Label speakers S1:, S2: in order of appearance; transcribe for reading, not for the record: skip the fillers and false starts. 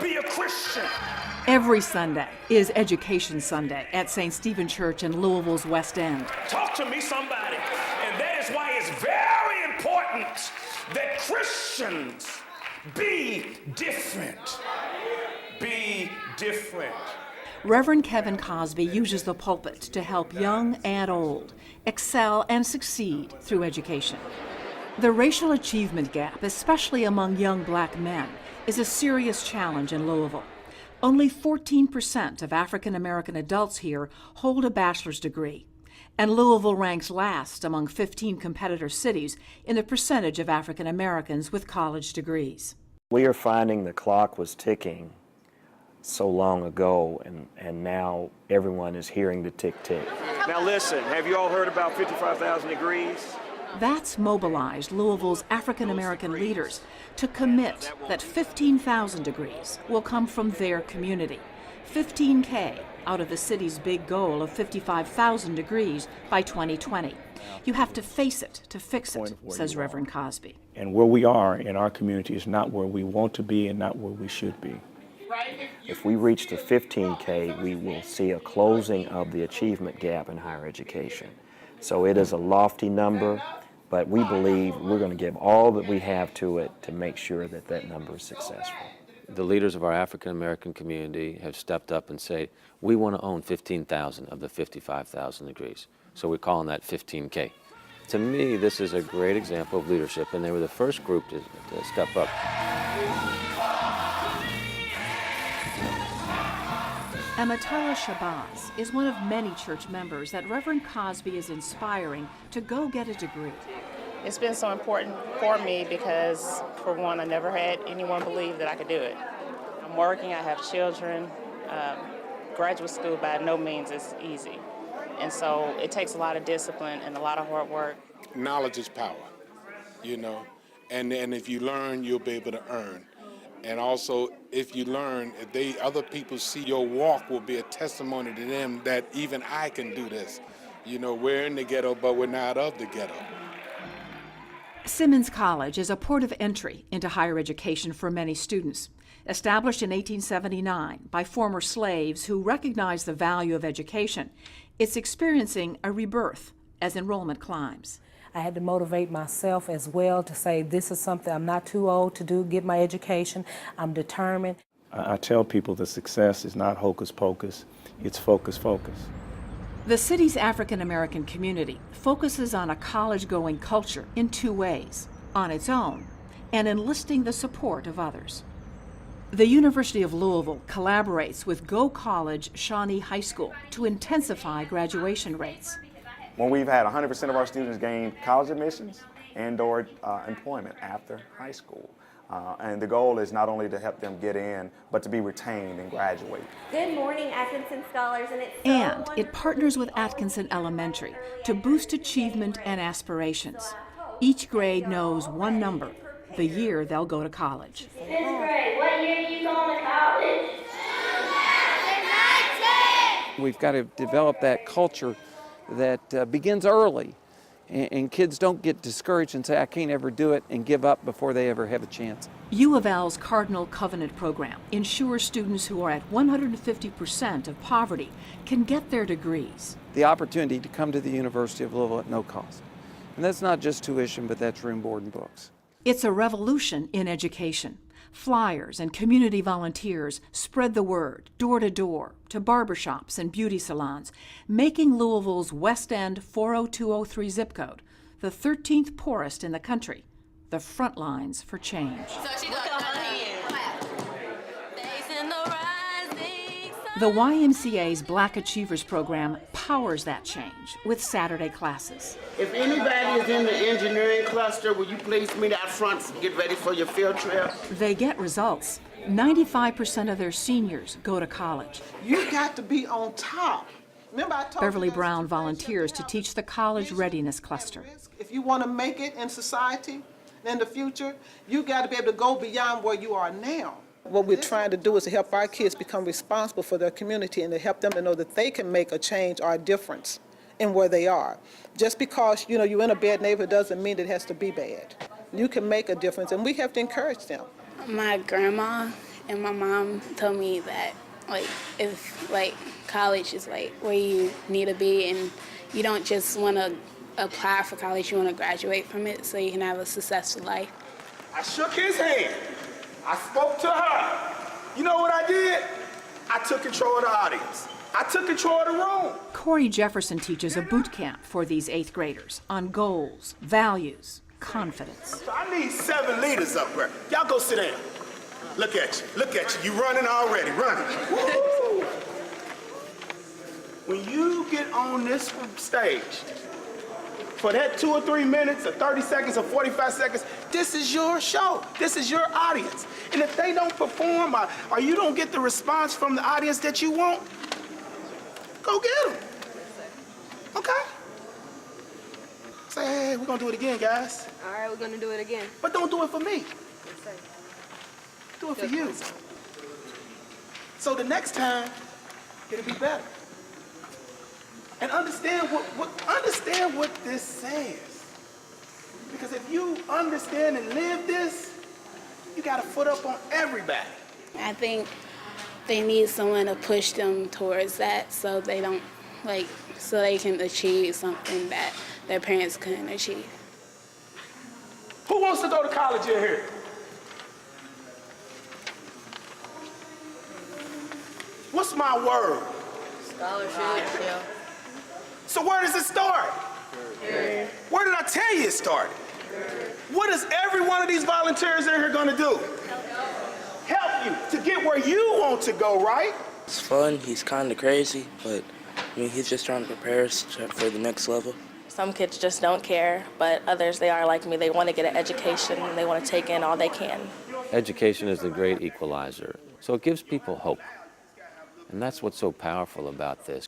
S1: be a Christian.
S2: Every Sunday is Education Sunday at St. Stephen Church in Louisville's West End.
S1: Talk to me, somebody. And that is why it's very important that Christians be different. Be different.
S2: Reverend Kevin Cosby uses the pulpit to help young and old excel and succeed through education. The racial achievement gap, especially among young black men, is a serious challenge in Louisville. Only 14% of African American adults here hold a bachelor's degree, and Louisville ranks last among 15 competitor cities in the percentage of African Americans with college degrees.
S3: We are finding the clock was ticking so long ago, and now everyone is hearing the tick-tick.
S4: Now listen, have you all heard about 55,000 degrees?
S2: That's mobilized Louisville's African American leaders to commit that 15,000 degrees will come from their community. 15K out of the city's big goal of 55,000 degrees by 2020. You have to face it to fix it, says Reverend Cosby.
S5: And where we are in our community is not where we want to be and not where we should be.
S3: If we reach the 15K, we will see a closing of the achievement gap in higher education. So it is a lofty number, but we believe we're going to give all that we have to it to make sure that that number is successful.
S6: The leaders of our African American community have stepped up and say, we want to own 15,000 of the 55,000 degrees. So we're calling that 15K. To me, this is a great example of leadership, and they were the first group to step up.
S2: Amatella Shabazz is one of many church members that Reverend Cosby is inspiring to go get a degree.
S7: It's been so important for me because, for one, I never had anyone believe that I could do it. I'm working, I have children. Graduate school by no means is easy. And so it takes a lot of discipline and a lot of hard work.
S8: Knowledge is power, you know, and if you learn, you'll be able to earn. And also, if you learn, if other people see your walk, will be a testimony to them that even I can do this. You know, we're in the ghetto, but we're not of the ghetto.
S2: Simmons College is a port of entry into higher education for many students. Established in 1879 by former slaves who recognized the value of education, it's experiencing a rebirth as enrollment climbs.
S9: I had to motivate myself as well to say this is something I'm not too old to do, get my education. I'm determined.
S5: I tell people that success is not hocus pocus, it's focus.
S2: The city's African American community focuses on a college-going culture in two ways: on its own and enlisting the support of others. The University of Louisville collaborates with Go College Shawnee High School to intensify graduation rates.
S10: When we've had 100% of our students gain college admissions and/or employment after high school. And the goal is not only to help them get in, but to be retained and graduate.
S11: Good morning, Atkinson Scholars.
S2: And it partners with Atkinson Elementary to boost achievement and aspirations. Each grade knows one number, the year they'll go to college.
S11: Fifth grade, what year are you going to college?
S12: We've got to develop that culture that begins early, and kids don't get discouraged and say, I can't ever do it, and give up before they ever have a chance.
S2: U of L's Cardinal Covenant program ensures students who are at 150% of poverty can get their degrees.
S12: The opportunity to come to the University of Louisville at no cost. And that's not just tuition, but that's room, board, and books.
S2: It's a revolution in education. Flyers and community volunteers spread the word door to door to barbershops and beauty salons, making Louisville's West End 40203 zip code the 13th poorest in the country, the front lines for change. The YMCA's Black Achievers program powers that change with Saturday classes.
S13: If anybody is in the engineering cluster, will you please meet out front to get ready for your field trip?
S2: They get results. 95% of their seniors go to college.
S14: You got to be on top. Remember, I told
S2: Beverly Brown volunteers to teach the College Readiness Cluster.
S14: If you want to make it in society in the future, you got to be able to go beyond where you are now. What we're trying to do is to help our kids become responsible for their community and to help them to know that they can make a change or a difference in where they are. Just because, you're in a bad neighborhood doesn't mean it has to be bad. You can make a difference, and we have to encourage them.
S15: My grandma And my mom told me that, like, if, like, college is, like, where you need to be, and you don't just want to apply for college, you want to graduate from it so you can have a successful life.
S16: I shook his hand. I spoke to her. You know what I did? I took control of the audience. I took control of the room.
S2: Corey Jefferson teaches a boot camp for these 8th graders on goals, values, confidence.
S16: So I need 7 leaders up there. Y'all go sit down. Look at you. Look at you. You running already. Running. Woo! When you get on this stage, for that 2 or 3 minutes, or 30 seconds, or 45 seconds, this is your show. This is your audience. And if they don't perform or you don't get the response from the audience that you want, go get them. Okay? Say, hey, we're gonna do it again, guys.
S11: All right, we're gonna do it again.
S16: But don't do it for me. Do it for you. So the next time, it'll be better. And understand what this says. Because if you understand and live this, you got a foot up on everybody.
S15: I think they need someone to push them towards that so they don't, like, so they can achieve something that their parents couldn't achieve.
S16: Who wants to go to college in here? What's my word?
S11: Scholarship. Yeah.
S16: So where does it start?
S11: Here.
S16: Where did I tell you it started? What is every one of these volunteers in here gonna do? Help you to get where you want to go, right?
S17: It's fun. He's kind of crazy, but I mean, he's just trying to prepare us for the next level.
S18: Some kids just don't care, but others, they are like me. They want to get an education, and they want to take in all they can.
S6: Education is the great equalizer, so it gives people hope. And that's what's so powerful about this.